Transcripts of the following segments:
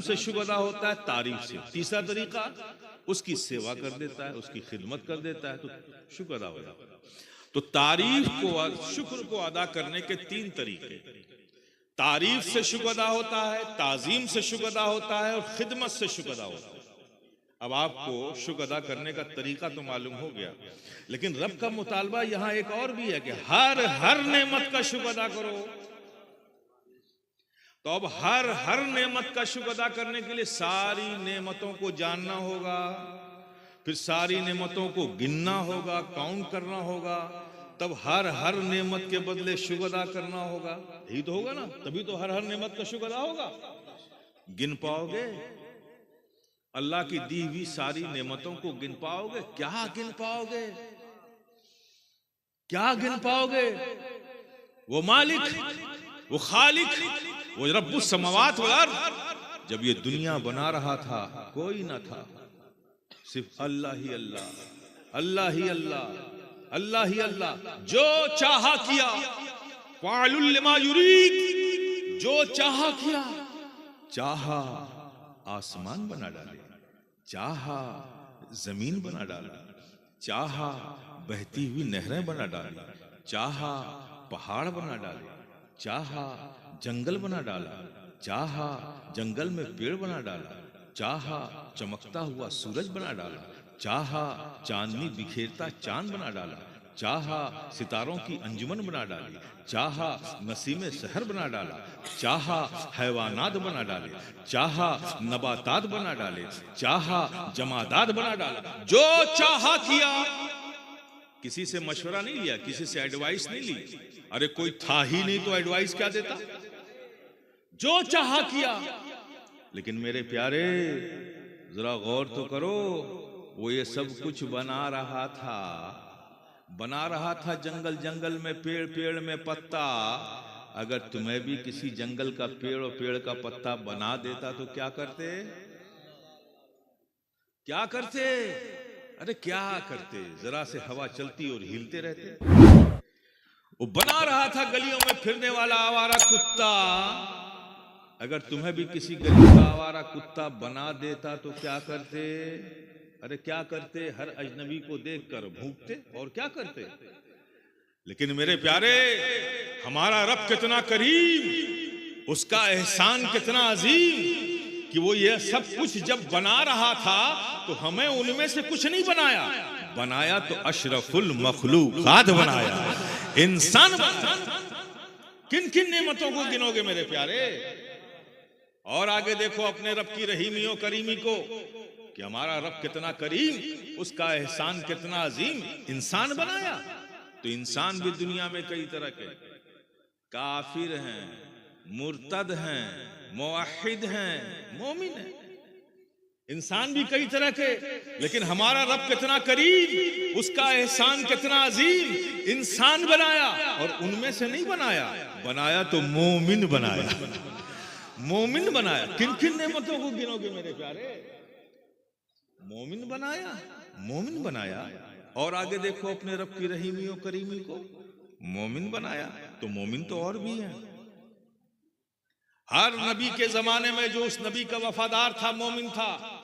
से शुक्र अदा होता है, तारीफ से। तीसरा तरीका, उसकी सेवा कर देता है, उसकी खिदमत कर देता है, तो शुक्र अदा हो जाता है। तो तारीफ को, शुक्र को अदा करने के तीन तरीके, तारीफ से शुक्र अदा होता है, ताजीम से शुक्र अदा होता है, और खिदमत से शुक्र अदा होता है। अब आपको शुक्र अदा करने का तरीका तो मालूम हो गया, लेकिन रब का मुतालबा यहां एक और भी है कि हर नेमत का शुक्र अदा करो। तो अब हर नेमत का शुक्र अदा करने के लिए सारी नेमतों को जानना होगा, फिर सारी नेमतों को गिनना होगा, काउंट करना होगा, तब हर नेमत के बदले शुक्र अदा करना होगा। यही तो होगा ना, तभी तो हर नेमत का शुक्र अदा होगा। गिन पाओगे अल्लाह की दी हुई सारी नेमतों को? गिन पाओगे? क्या गिन पाओगे? क्या गिन पाओगे? वो मालिक, वो खालिक, वो रब्बुस समावात वल अर्द, जब ये दुनिया बना रहा था कोई ना था, सिर्फ अल्लाह ही अल्लाह, अल्लाह ही अल्लाह, अल्लाह ही अल्लाह। जो चाहा किया, फ़ाइलुल लिमा युरीद, जो चाहा किया। चाहा आसमान बना डाले, चाहा जमीन बना डाला, चाहा बहती हुई नहरें बना डाली, चाहा पहाड़ बना डाले, चाहा जंगल बना डाला, चाहा जंगल में पेड़ बना डाला, चाहा चमकता हुआ सूरज बना डाला, चाहा चांदनी बिखेरता चांद बना डाला, चाहा सितारों की अंजुमन बना डाली, चाहा नसीम सहर बना डाला, चाहा हैवानात बना डाले, चाहा नबातात बना डाले, चाहा जमादात बना डाला। जो चाहा किया, किसी से मशवरा नहीं लिया, किसी से एडवाइस नहीं ली। अरे कोई था ही नहीं तो एडवाइस क्या देता? जो चाहा किया। लेकिन मेरे प्यारे, जरा गौर तो करो, वो ये सब कुछ बना रहा था जंगल जंगल में, पेड़ पेड़ में पत्ता। अगर तुम्हें भी किसी जंगल का पेड़ और पेड़ का पत्ता बना देता तो क्या करते? क्या करते? अरे क्या करते? जरा से हवा चलती और हिलते रहते। वो बना रहा था गलियों में फिरने वाला आवारा कुत्ता। अगर तुम्हें भी किसी गली का आवारा कुत्ता बना देता तो क्या करते? अरे क्या करते? हर अजनबी को देखकर भूखते और क्या करते। लेकिन मेरे प्यारे, हमारा रब कितना करीम, उसका एहसान कितना अजीम कि वो ये सब कुछ जब बना रहा था तो हमें उनमें से कुछ नहीं बनाया, बनाया तो अशरफुल मखलूकात बनाया, इंसान बनाया। किन किन नेमतों को गिनोगे मेरे प्यारे? और आगे देखो अपने रब की रहीमियों करीमी को कि हमारा रब कितना करीम, उसका एहसान कितना अजीम, इंसान बनाया। तो इंसान भी दुनिया में कई तरह के, काफिर हैं, मुर्तद हैं, मुवहिद हैं, मोमिन हैं। इंसान भी कई तरह के, लेकिन हमारा रब कितना करीम, उसका एहसान कितना अजीम, इंसान बनाया। और उनमें से नहीं बनाया, बनाया तो मोमिन बनाया, मोमिन बनाया। किन किन नेमतों को गिनोगे मेरे प्यारे? मोमिन बनाया, मोमिन बनाया। और आगे देखो अपने रब की रहीमी और करीमी को, मोमिन बनाया। तो मोमिन तो और भी हैं। हर नबी के जमाने में जो उस नबी का वफादार था, मोमिन था।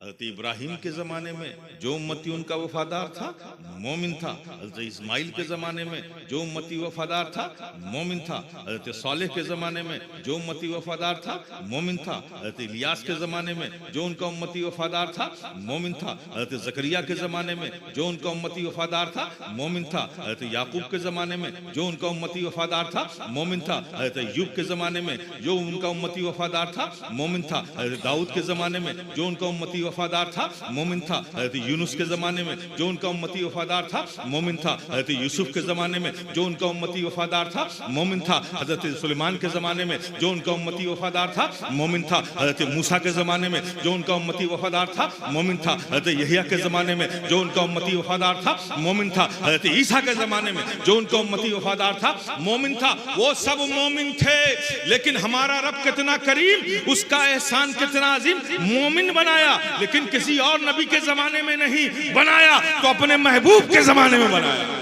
हज़रत इब्राहिम के ज़माने में जो उम्मती उनका वफादार था, मोमिन था। हज़रत इस्माइल के ज़माने में जो उम्मती वफादार था, मोमिन था। हज़रत सालेह के ज़माने में जो उम्मती वफादार था, मोमिन था। हज़रत इलियास के ज़माने में जो उनका उम्मती वफादार था, मोमिन था। हज़रत ज़करिया के ज़माने में जो उनका उम्मती वफादार था, मोमिन था। हज़रत याकूब के ज़माने में जो उनका उम्मती वफादार था, मोमिन था। हज़रत अय्यूब के ज़माने में जो उनका उम्मती वफादार था, मोमिन था। हज़रत दाऊद के ज़माने में जो उनका उम्मती वफादार था, मोमिन था। हज़रत यूनुस के ज़माने में जो उनका उम्मती वफादार था, मोमिन था। हज़रत यूसुफ के ज़माने में जो उनका उम्मती वफादार था, मोमिन था। हज़रत सुलेमान के ज़माने में जो उनका उम्मती वफादार था, मोमिन था। हज़रत मूसा के ज़माने में जो उनका उम्मती वफादार था, मोमिन था। हज़रत यहया के ज़माने में जो उनका उम्मती वफादार था, मोमिन था। हज़रत ईसा के ज़माने में जो उनका उम्मती वफादार था, मोमिन था। वो सब मोमिन थे। लेकिन हमारा रब कितना करीम, उसका एहसान कितना अजीम, मोमिन बनाया। लेकिन किसी और नबी के जमाने में नहीं बनाया, तो अपने महबूब के जमाने में बनाया।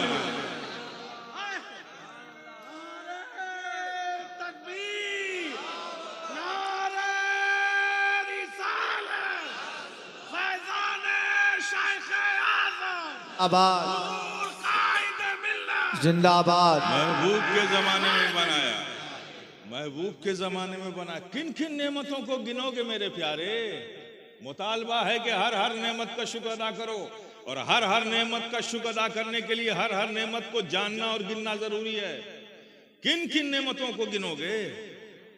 आबाद जिंदाबाद। महबूब के जमाने में बनाया, महबूब के जमाने में बना। किन किन नेमतों को गिनोगे मेरे प्यारे? मुतालबा है कि हर हर नेमत का शुक्र अदा करो, और हर हर नेमत का शुक्र अदा करने के लिए हर हर नेमत को जानना और गिनना जरूरी है। किन किन नेमतों को गिनोगे?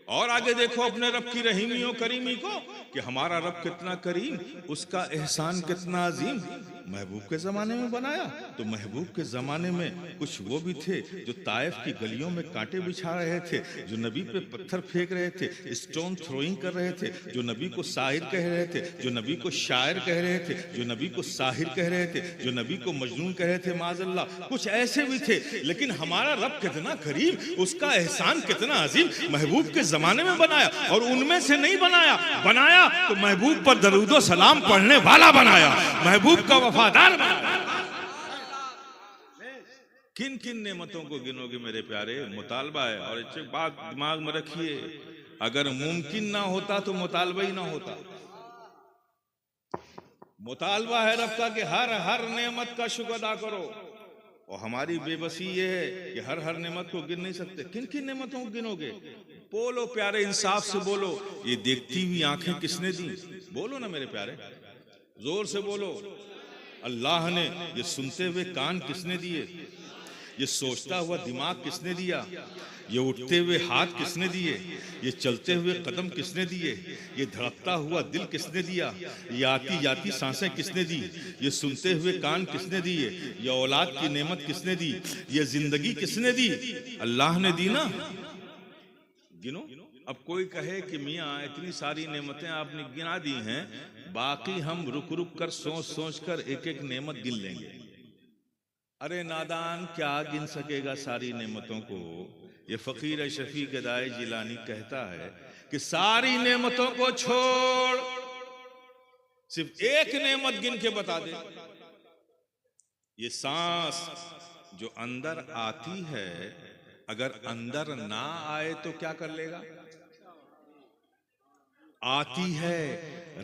और आगे देखो अपने रब की रहीमी और करीमी को कि हमारा रब कितना करीम, उसका एहसान कितना अजीम। महबूब के जमाने में बनाया तो महबूब के जमाने में कुछ वो भी थे जो ताइफ की गलियों में कांटे बिछा रहे थे, जो नबी पे पत्थर फेंक रहे थे, स्टोन थ्रोइंग कर रहे थे, जो नबी को शायर कह रहे थे, जो नबी को शायर कह रहे थे, जो नबी को साहिर कह रहे थे, जो नबी को मजनून कह रहे थे माज़अल्लाह। कुछ ऐसे भी थे, लेकिन हमारा रब कितना करीम, उसका एहसान कितना अजीम। महबूब के जमाने में बनाया और उनमें से नहीं बनाया, बनाया तो महबूब पर दरूदो सलाम पढ़ने वाला बनाया, महबूब का वफादार बनाया। किन किन नेमतों को गिनोगे मेरे प्यारे? मुतालबा है। और एक बात दिमाग में रखिए, अगर मुमकिन ना होता तो मुतालबा ही ना होता। मुतालबा है रब का कि हर हर नेमत का शुक्र अदा करो, और हमारी बेबसी ये है कि हर हर नेमत को गिन नहीं सकते। किन किन नेमतों को गिनोगे? बोलो प्यारे, इंसाफ से बोलो। ये देखती हुई आंखें किसने दी? बोलो ना मेरे प्यारे, जोर से बोलो। अल्लाह ने। ये सुनते हुए कान किसने दिए? ये सोचता हुआ दिमाग किसने दिया? ये उठते हुए हाथ किसने दिए? ये चलते हुए कदम किसने दिए? ये धड़कता हुआ दिल किसने दिया? ये आती जाती सांसें किसने दी? ये सुनते हुए कान किसने दिए? ये औलाद की नेमत किसने दी? ये जिंदगी किसने दी? अल्लाह ने दी ना। गिनो। अब कोई कहे कि मियाँ इतनी सारी नेमतें आपने गिना दी हैं, बाकी हम रुक रुक कर सोच सोच कर एक एक नेमत गिन लेंगे। अरे नादान, क्या गिन सकेगा सारी नेमतों को? ये फकीर शफी गदाई जिलानी कहता है कि सारी नेमतों को छोड़, सिर्फ एक नेमत गिन के बता दे। ये सांस जो अंदर आती है, अगर अंदर ना आए तो क्या कर लेगा? आती है,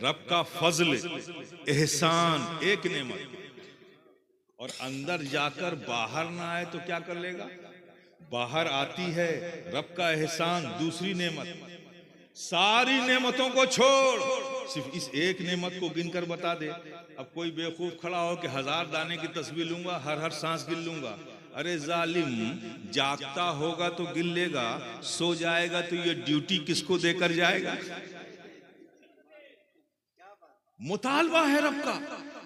रब का फजल एहसान एक नेमत, और अंदर जाकर बाहर ना आए तो क्या कर लेगा? बाहर आती है, रब का एहसान दूसरी नेमत। सारी नेमतों को छोड़, सिर्फ इस एक नेमत को गिनकर बता दे। अब कोई बेवकूफ खड़ा हो कि 1000 दाने की तस्बीह लूंगा, हर हर सांस गिन लूंगा। अरे जालिम, जागता होगा तो गिन लेगा, सो जाएगा तो ये ड्यूटी किसको देकर जाएगा? मुतालबा है रब का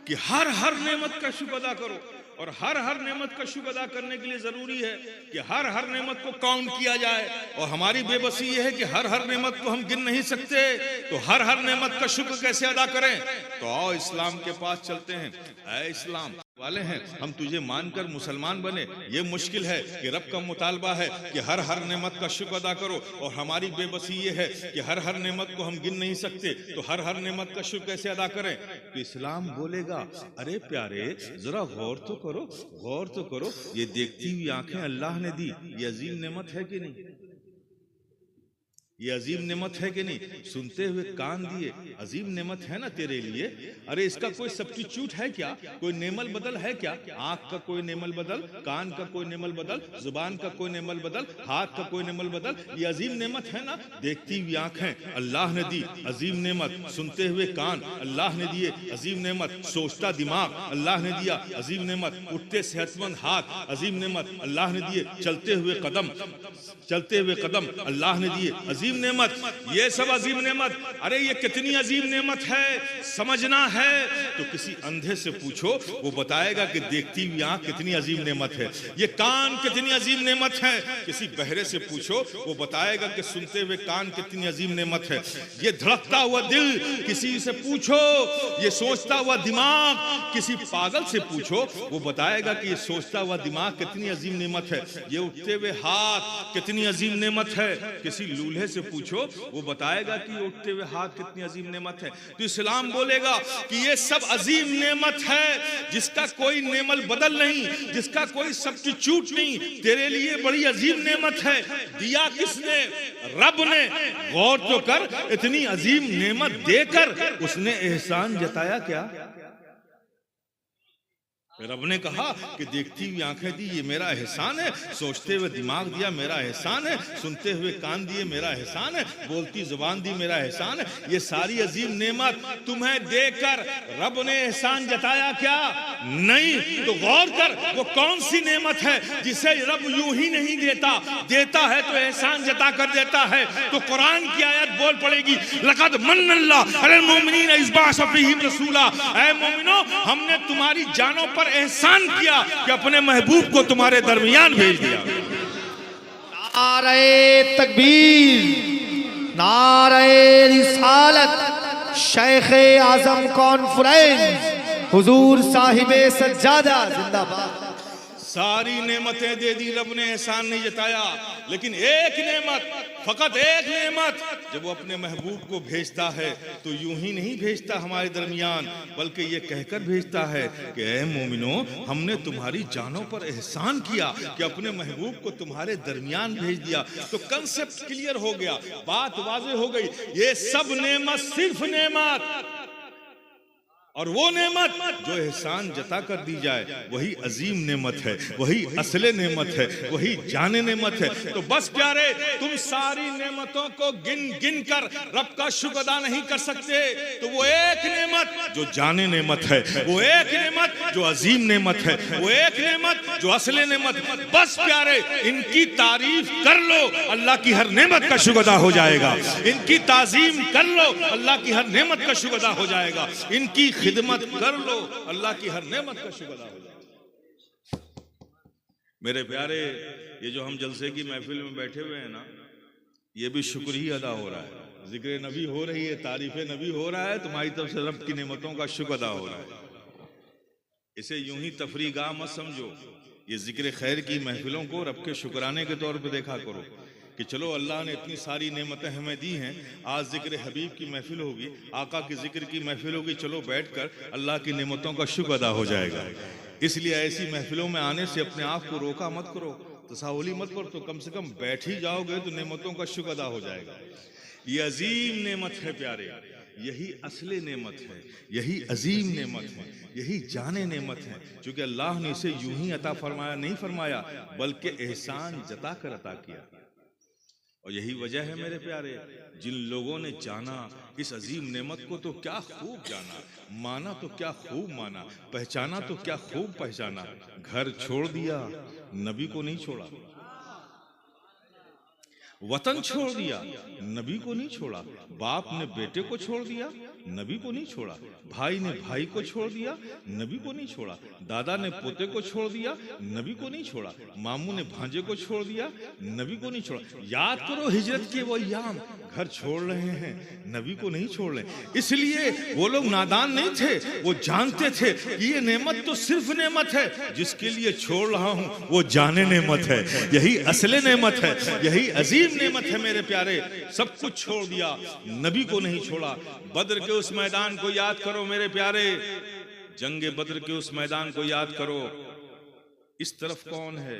कि हर हर नेमत का शुक्र अदा करो, और हर हर नेमत का शुक्र अदा करने के लिए जरूरी है कि हर हर नेमत को काउंट किया जाए। और हमारी बेबसी ये है कि हर हर नेमत को हम गिन नहीं सकते, तो हर हर नेमत का शुक्र कैसे अदा करें? तो आओ इस्लाम के पास चलते हैं। ऐ इस्लाम वाले हैं, हम तुझे मानकर मुसलमान बने। ये मुश्किल है कि रब का मुतालबा है कि हर हर नेमत का शुक्र अदा करो, और हमारी बेबसी ये है कि हर हर नेमत को हम गिन नहीं सकते, तो हर हर नेमत का शुक्र कैसे अदा करें? तो इस्लाम बोलेगा, अरे प्यारे जरा गौर तो करो, गौर तो करो। ये देखती हुई आंखें अल्लाह ने दी, ये अजीम नेमत है कि नहीं? ये अजीम नेमत है कि नहीं? सुनते हुए कान दिए, अजीम नेमत है ना तेरे लिए। अरे इसका कोई सब्स्टिट्यूट है क्या? कोई नेमल बदल है क्या? आंख का कोई नेमल बदल, कान का कोई नेमल बदल, जुबान का कोई नेमल बदल, हाथ का कोई नेमल बदल। ये अजीम नेमत है ना। देखती हुई आंखें अल्लाह ने दी, अजीम नेमत। सुनते हुए कान अल्लाह ने दिए, अजीम नेमत। सोचता दिमाग अल्लाह ने दिया, अजीम नेमत। उठते सेहतमंद हाथ, अजीम नेमत अल्लाह ने दिए। चलते हुए कदम अल्लाह ने दिए, अजीम नेमत। ये सब अजीम नेमत। अरे ये कितनी अजीम नेमत है, समझना है तो किसी अंधे से पूछो, वो बताएगा कि देखती हुई आंख कितनी अजीम नेमत है। ये कान कितनी अजीम नेमत है, किसी बहरे से पूछो, वो बताएगा कि सुनते हुए कान कितनी अजीम नेमत है। ये धड़कता हुआ दिल, किसी से पूछो। ये सोचता हुआ दिमाग, किसी पागल से पूछो, वो बताएगा कि ये सोचता हुआ दिमाग कितनी अजीम नेमत है। ये उठते हुए हाथ कितनी अजीम नेमत है। किसी लूल्हे से पूछो, वो बताएगा कि उठते हुए हाथ कितनी अजीम नेमत है। तो इस्लाम बोलेगा कि ये सब अजीम नेमत है, जिसका कोई नेमल बदल नहीं, जिसका कोई सब्स्टिट्यूट नहीं। तेरे लिए बड़ी अजीम नेमत है। दिया किसने? रब ने। गौर तो कर, इतनी अजीम नेमत देकर उसने एहसान जताया क्या? रब ने कहा कि देखती हुई आंखें दी, ये मेरा एहसान है। सोचते हुए दिमाग दिया, मेरा एहसान है। सुनते हुए कान दिए, मेरा एहसान है। बोलती जुबान दी, मेरा एहसान है। ये सारी अजीम नेमत तुम्हें देकर रब ने एहसान जताया क्या? नहीं। तो गौर कर, वो कौन सी नेमत है जिसे रब यूं ही नहीं देता, देता है तो एहसान जता कर देता है। तो कुरान की आयत बोल पड़ेगी, लक़द मन्नल्लाहु अलल मुमिनीना इज़ बअसा फ़ीहिम रसूला। ऐ मोमिनो, हमने तुम्हारी जानों पर एहसान किया कि अपने महबूब को तुम्हारे दरमियान भेज दिया। नारे तकबीर, नारे रिसालत, शेख आजम कॉन्फ्रेंस हुजूर साहिबे सज्जादा जिंदाबाद। सारी नेमतें दे दी रब ने, एहसान नहीं जताया। लेकिन एक नेमत, फकत एक नेमत, जब वो अपने महबूब को भेजता है तो यूं ही नहीं भेजता हमारे दरमियान, बल्कि ये कहकर भेजता है कि ऐ मोमिनो, हमने तुम्हारी जानों पर एहसान किया कि अपने महबूब को तुम्हारे दरमियान भेज दिया। तो कंसेप्ट क्लियर हो गया, बात वाज़ेह हो गई। ये सब नेमत सिर्फ नेमत, और वो नेमत जो एहसान जता कर दी जाए वही अजीम नेमत है, वही असले नेमत है, वही जाने नेमत है। तो बस प्यारे, तुम सारी नेमतों को गिन गिन कर रब का शुक्र अदा नहीं कर सकते। तो वो एक नेमत जो जाने नेमत है, वो एक नेमत जो अजीम नेमत है, वो एक नेमत जो असले नेमत। बस प्यारे, इनकी तारीफ कर लो, अल्लाह की हर नेमत का शुक्र अदा हो जाएगा। इनकी ताजीम कर लो, अल्लाह की हर नेमत का शुक्र अदा हो जाएगा। इनकी खिदमत कर लो, अल्लाह की हर नेमत का शुक्र अदा हो जाए। मेरे प्यारे, ये जो हम जलसे की महफिल में बैठे हुए हैं ना, ये भी शुक्र ही अदा हो रहा है। जिक्र नबी हो रही है, तारीफ नबी हो रहा है, तुम्हारी तरफ से रब की नेमतों का शुक्र अदा हो रहा है। इसे यूं ही तफरीगाह मत समझो, ये जिक्र खैर की महफिलों को रब के शुक्राने के तौर पर देखा करो कि चलो अल्लाह ने इतनी सारी नेमतें हमें दी हैं। आज जिक्र हबीब की महफिल होगी, आका की जिक्र की महफिल होगी, चलो बैठकर अल्लाह की नेमतों का शुक्र अदा हो जाएगा। इसलिए ऐसी महफिलों में आने से अपने आप को रोका मत करो, तसाहुली मत करो, तो कम से कम बैठ ही जाओगे तो नेमतों का शुक्र अदा हो जाएगा। ये अजीम नेमत है प्यारे, यही असली नेमत है, यही अजीम नेमत है, यही जाने नेमत है। क्योंकि अल्लाह ने इसे यूं ही अता फरमाया नहीं फरमाया, बल्कि एहसान जता कर अता किया। और यही वजह है मेरे प्यारे, जिन लोगों ने जाना इस अजीम नेमत को तो क्या खूब जाना, माना तो क्या खूब माना, पहचाना तो क्या खूब पहचाना। घर छोड़ दिया, नबी को नहीं छोड़ा। वतन छोड़ दिया, नबी को नहीं छोड़ा। बाप ने बेटे को छोड़ दिया, नबी को नहीं छोड़ा। भाई ने भाई को छोड़ दिया, नबी को नहीं छोड़ा। दादा ने पोते को छोड़ दिया, नबी को नहीं छोड़ा। मामू ने भांजे को छोड़ दिया, नबी को नहीं छोड़ा। याद करो हिजरत के वो अय्याम, घर छोड़ रहे हैं, नबी को नहीं छोड़ रहे। इसलिए वो लोग नादान नहीं थे, वो जानते थे कि ये नेमत तो सिर्फ नेमत है, जिसके लिए छोड़ रहा हूं वो जाने नेमत है, यही असले नेमत है, यही अजीम नेमत है। मेरे प्यारे, सब कुछ छोड़ दिया, नबी को नहीं छोड़ा। बद्र के उस मैदान को याद करो मेरे प्यारे, जंगे बद्र के उस मैदान को याद करो। इस तरफ कौन है,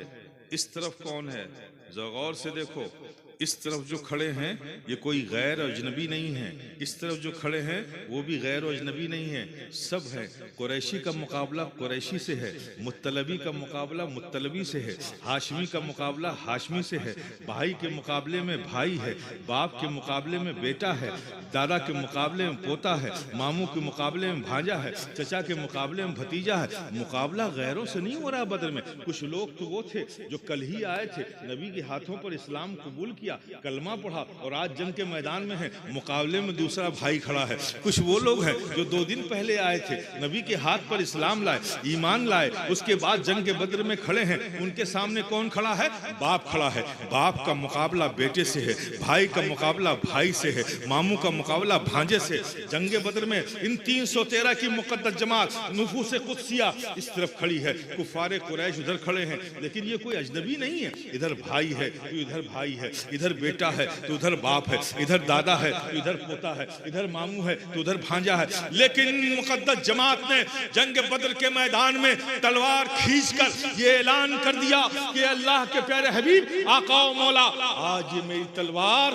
इस तरफ कौन है, जरा गौर से देखो। इस तरफ जो खड़े हैं ये कोई गैर अजनबी नहीं है, इस तरफ जो खड़े हैं वो भी गैर अजनबी नहीं है, सब है। कुरैशी का मुकाबला कुरैशी से है, मुत्तलबी का मुकाबला मुत्तलबी से है, हाशमी का मुकाबला हाशमी से है, भाई के मुकाबले में भाई है, बाप के मुकाबले में बेटा है, दादा के मुकाबले में पोता है, मामू के मुकाबले में भांजा है, चचा के मुकाबले में भतीजा है। मुकाबला गैरों से नहीं हो रहा बदर में। कुछ लोग तो वो थे जो कल ही आए थे, नबी के हाथों पर इस्लाम कबूल किया, कलमा पढ़ा और आज जंग के मैदान में है, मुकाबले में दूसरा भाई खड़ा है। कुछ वो लोग हैं जो 2 दिन पहले आए थे, नबी के हाथ पर इस्लाम लाए, ईमान लाए, उसके बाद जंग के बद्र में खड़े हैं। उनके सामने कौन खड़ा है? बाप खड़ा है। बाप का मुकाबला बेटे से है, भाई का मुकाबला भाई से है, मामू का मुकाबला भांजे से। जंग बद्र में इन 313 की मुक़द्दस जमात नुफूस कुद्सिया इस तरफ खड़ी है, कुफारे कुरैश उधर खड़े हैं। लेकिन ये कोई अजनबी नहीं है, इधर भाई है तो इधर भाई है, इधर बेटा है तो उधर बाप है, इधर दादा है तो इधर पोता है, इधर मामू है तो उधर भांजा है। लेकिन मुक़द्दस जमात ने जंग बद्र के मैदान में तलवार खींचकर ये ऐलान कर दिया कि अल्लाह के प्यारे हबीब आका और मौला, आज ये मेरी तलवार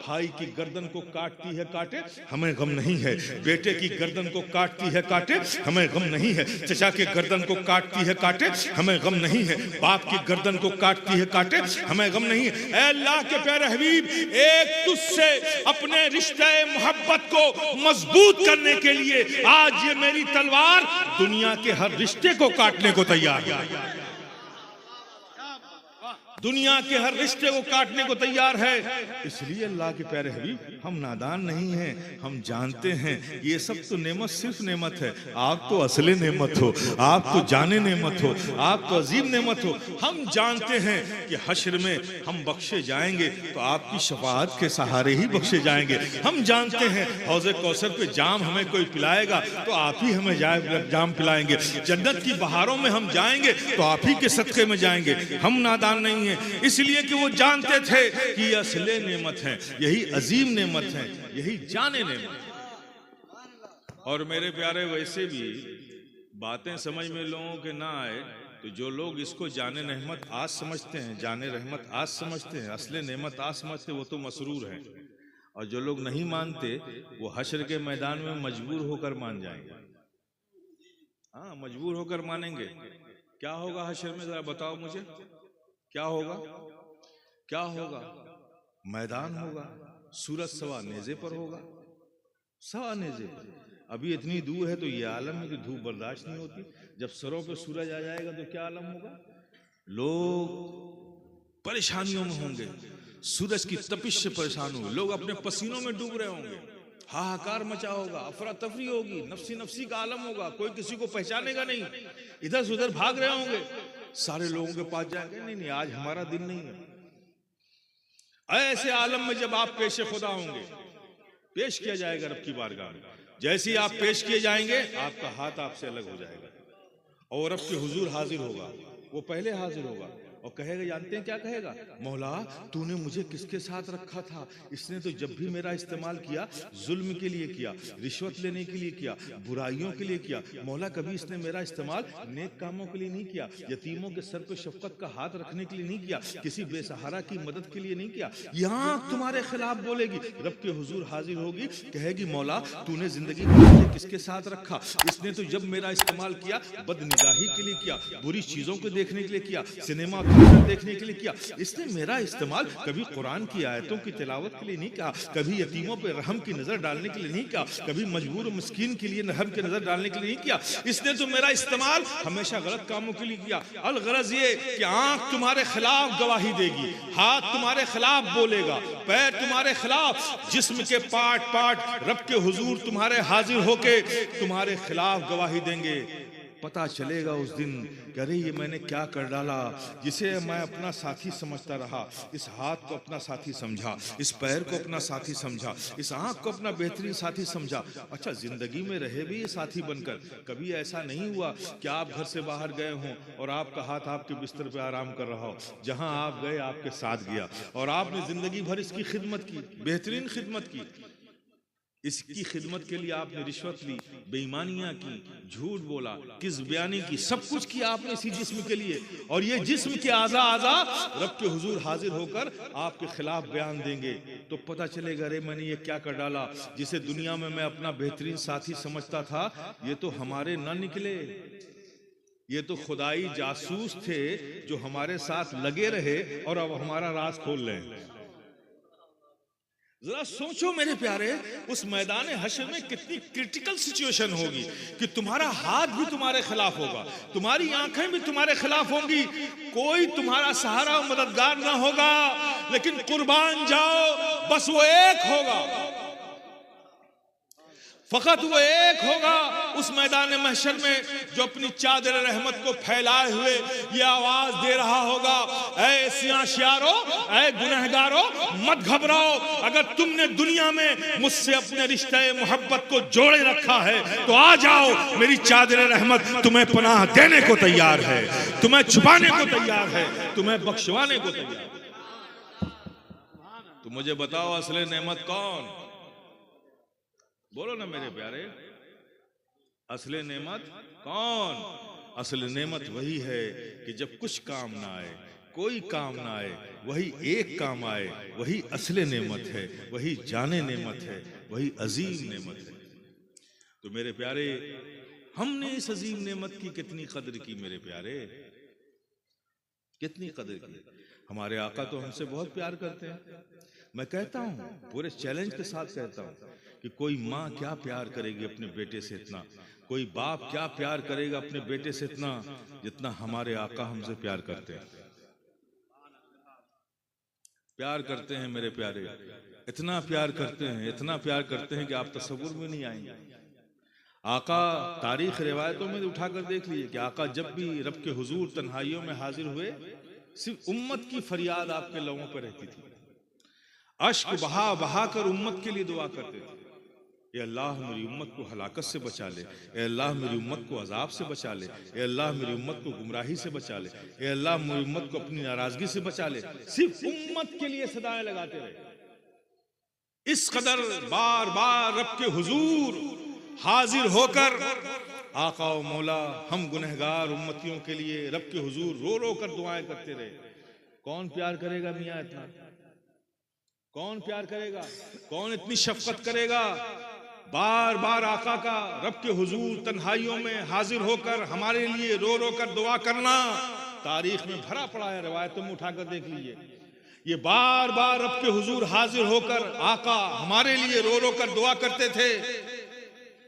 भाई की गर्दन को काटती है काटे, हमें गम नहीं है। बेटे की गर्दन को काटती है काटे, हमें गम नहीं है। चचा के गर्दन को काटती है काटे, हमें गम नहीं है। बाप की गर्दन को काटती है काटे, हमें गम नहीं है। ऐ अल्लाह के प्यारे हबीब, एक तुझसे अपने रिश्ते मोहब्बत को मजबूत करने के लिए आज ये मेरी तलवार दुनिया के हर रिश्ते को काटने को तैयार है। दुनिया के हर रिश्ते को काटने को तैयार है। इसलिए अल्लाह के प्यारे हबीब, हम नादान नहीं हैं, हम जानते हैं ये सब तो नेमत सिर्फ नेमत है। आप तो असले नेमत हो, आप तो जाने नेमत हो, आप तो अजीम नेमत हो। हम जानते हैं कि हश्र में हम बख्शे जाएंगे तो आपकी शफाअत के सहारे ही बख्शे जाएंगे। हम जानते हैं हौज़े कौसर पे जाम हमें कोई पिलाएगा तो आप ही हमें जाम पिलाएंगे। जन्नत की बहारों में हम जाएंगे तो आप ही के सदक़े में जाएंगे। हम नादान नहीं हैं, इसलिए कि वो जानते थे कि ये असले नेमत है, यही अजीम नेमत है, यही जाने नेमत। और मेरे प्यारे, वैसे भी बातें समझ में लोगों के ना आए तो जो लोग इसको जाने नेमत आज समझते हैं, जाने रहमत आज समझते हैं, असले नेमत आज समझते हैं, वो तो मसरूर हैं। और जो लोग नहीं मानते वो हश्र के मैदान में मजबूर होकर मान जाएंगे। हाँ, मजबूर होकर मानेंगे। क्या होगा हश्र में, जरा बताओ मुझे, क्या होगा? क्या होगा? मैदान होगा, सूरज सवा नेज़े पर होगा, सवा नेज़े पर। अभी इतनी दूर है तो ये आलम है कि धूप बर्दाश्त नहीं होती। जब सरों पे सूरज आ जाएगा तो क्या आलम होगा? लोग परेशानियों में होंगे, सूरज की तपिश से परेशान होंगे, लोग अपने पसीनों में डूब रहे होंगे, हाहाकार मचा होगा, अफरा तफरी होगी, नफसी नफसी का आलम होगा, कोई किसी को पहचानेगा नहीं, इधर से उधर भाग रहे होंगे। सारे लोगों के पास जाएंगे, नहीं नहीं आज हमारा दिन नहीं है। ऐसे आलम में जब आप पेश खुदा होंगे, पेश किया जाएगा रब की बारगाह में, जैसे ही आप पेश किए जाएंगे आपका हाथ आपसे अलग हो जाएगा और रब के हुजूर हाजिर होगा। वो पहले हाजिर होगा और कहेगा, जानते हैं क्या कहेगा? मौला तूने मुझे किसके साथ रखा था? इसने तो जब भी मेरा इस्तेमाल किया जुल्म के लिए किया, रिश्वत लेने के लिए किया, बुराइयों के लिए किया। मौला कभी इसने मेरा इस्तेमाल नेक कामों के लिए नहीं किया, यतीमों के सर पे शफकत का हाथ रखने के लिए नहीं किया, किसी बेसहारा की मदद के लिए नहीं किया। यहाँ तुम्हारे खिलाफ बोलेगी, रब के हुजूर हाजिर होगी, कहेगी मौला तूने जिंदगी में मुझे किसके साथ रखा? इसने तो जब मेरा इस्तेमाल किया बदनिगाही के लिए किया, बुरी चीजों को देखने के लिए किया, सिनेमा देखने के लिए किया। इसने मेरा इस्तेमाल कभी कुरान की आयतों की तिलावत के लिए नहीं किया, कभी यतीमों पर रहम की नजर डालने के लिए नहीं किया, कभी मजबूर मिस्कीन के लिए रहम की नजर डालने के लिए नहीं किया। इसने तो मेरा इस्तेमाल हमेशा गलत कामों के लिए किया। अलगरज ये कि आंख तुम्हारे खिलाफ गवाही देगी, हाथ तुम्हारे खिलाफ बोलेगा, पैर तुम्हारे खिलाफ, जिस्म के पार्ट पार्ट रब के हुजूर तुम्हारे हाजिर होके तुम्हारे खिलाफ गवाही देंगे। पता चलेगा उस दिन कि अरे ये मैंने क्या कर डाला, जिसे मैं अपना साथी समझता रहा, इस हाथ को अपना साथी समझा, इस पैर को अपना साथी समझा, इस आंख को अपना बेहतरीन साथी समझा। अच्छा, जिंदगी में रहे भी ये साथी बनकर, कभी ऐसा नहीं हुआ कि आप घर से बाहर गए हों और आपका हाथ आपके बिस्तर पे आराम कर रहा हो, जहां आप गए आपके साथ गया और आपने जिंदगी भर इसकी खिदमत की, बेहतरीन खिदमत की। इसकी खिदमत के लिए आपने रिश्वत ली, बेईमानियां की, झूठ बोला, किस बयानी की, सब कुछ किया आपने इसी जिस्म के लिए। और ये जिस्म के आज़ा रब के हुजूर हाजिर होकर आपके खिलाफ बयान देंगे तो पता चलेगा अरे मैंने ये क्या कर डाला, जिसे दुनिया में मैं अपना बेहतरीन साथी समझता था ये तो हमारे न निकले, ये तो खुदाई जासूस थे जो हमारे साथ लगे रहे और अब हमारा राज खोल रहे। जरा सोचो मेरे प्यारे, उस मैदान हश्र में कितनी क्रिटिकल सिचुएशन होगी कि तुम्हारा हाथ भी तुम्हारे खिलाफ होगा, तुम्हारी आंखें भी तुम्हारे खिलाफ होंगी, कोई तुम्हारा सहारा और मददगार ना होगा, लेकिन कुर्बान जाओ बस वो एक होगा, फकत वो एक होगा उस मैदान महशर में जो अपनी चादर रहमत को फैलाए हुए ये आवाज दे रहा होगा, ऐ सियाशियारो, ऐ गुनहगारो, मत घबराओ। अगर तुमने दुनिया में मुझसे अपने रिश्ते मोहब्बत को जोड़े रखा है तो आ जाओ, मेरी चादर रहमत तुम्हें पनाह देने को तैयार है, तुम्हें छुपाने को तैयार है, तुम्हें बख्शवाने को तैयार है। तो मुझे बताओ असले नेमत कौन? बोलो ना मेरे प्यारे, असले नेमत कौन? असल नेमत वही है कि जब कुछ काम ना आए, कोई काम ना आए, वही एक काम आए, वही असले नेमत है, वही जाने नेमत है, वही अजीम नेमत है। तो मेरे प्यारे, हमने इस अजीम नेमत की कितनी कदर की मेरे प्यारे, कितनी कदर की। हमारे आका तो हमसे बहुत प्यार करते हैं। मैं कहता हूं, पूरे चैलेंज के साथ कहता हूं कि कोई माँ क्या प्यार करेगी अपने बेटे से इतना, कोई बाप क्या प्यार करेगा अपने बेटे से इतना, जितना हमारे आका हमसे प्यार करते हैं। प्यार करते हैं मेरे प्यारे, इतना प्यार करते हैं, इतना प्यार करते हैं कि आप तसव्वुर में नहीं आएंगे। आका तारीख रिवायतों में उठाकर देख लीजिए कि आका जब भी रब के हुजूर तन्हाइयों में हाजिर हुए, सिर्फ उम्मत की फरियाद आपके लोगों पर रहती थी। अश्क बहा बहा कर उम्मत के लिए दुआ करते थे, ए अल्लाह मेरी उम्मत को हलाकत से बचा ले, ए अल्लाह मेरी उम्मत को अजाब से बचा ले, ए अल्लाह मेरी उम्मत को गुमराही से बचा ले, ए अल्लाह मेरी उम्मत को अपनी नाराजगी से बचा ले। सिर्फ उम्मत के लिए सदाएं लगाते रहे। इस कदर बार बार रब के हुजूर हाजिर होकर आका और मौला हम गुनहगार उम्मतियों के लिए रब के हुजूर रो रो कर दुआएं करते रहे। कौन प्यार करेगा मियां इतना, कौन प्यार करेगा, कौन इतनी शफकत करेगा। बार बार आका का रब के हुजूर तन्हाइयों में हाजिर होकर हमारे लिए रो रो कर दुआ करना तारीख में भरा पड़ा है, रिवायतों में उठाकर देख लीजिए। ये बार बार रब के हुजूर हाजिर होकर आका हमारे लिए रो रो कर दुआ करते थे।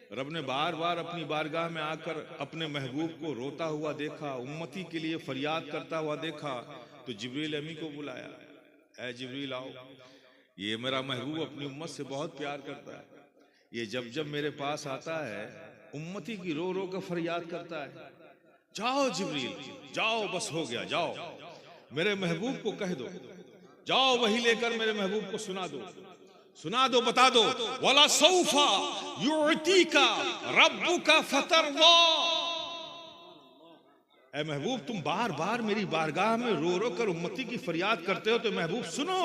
रब ने बार बार अपनी बारगाह में आकर अपने महबूब को रोता हुआ देखा, उम्मती के लिए फरियाद करता हुआ देखा, तो जिब्रील अमी को बुलाया, ऐ जिब्रील आओ, ये मेरा महबूब अपनी उम्मत से बहुत प्यार करता है, ये जब जब मेरे पास आता है उम्मती की रो रो कर फरियाद करता है। जाओ जिब्रील जाओ, बस हो गया, जाओ मेरे महबूब को कह दो, जाओ वही लेकर मेरे महबूब को सुना दो, सुना दो, बता दो, वला सौफा युअतीका रब्बुका फतरदा। ऐ महबूब तुम बार बार मेरी बारगाह में रो रो कर उम्मती की फरियाद करते हो, तो महबूब सुनो,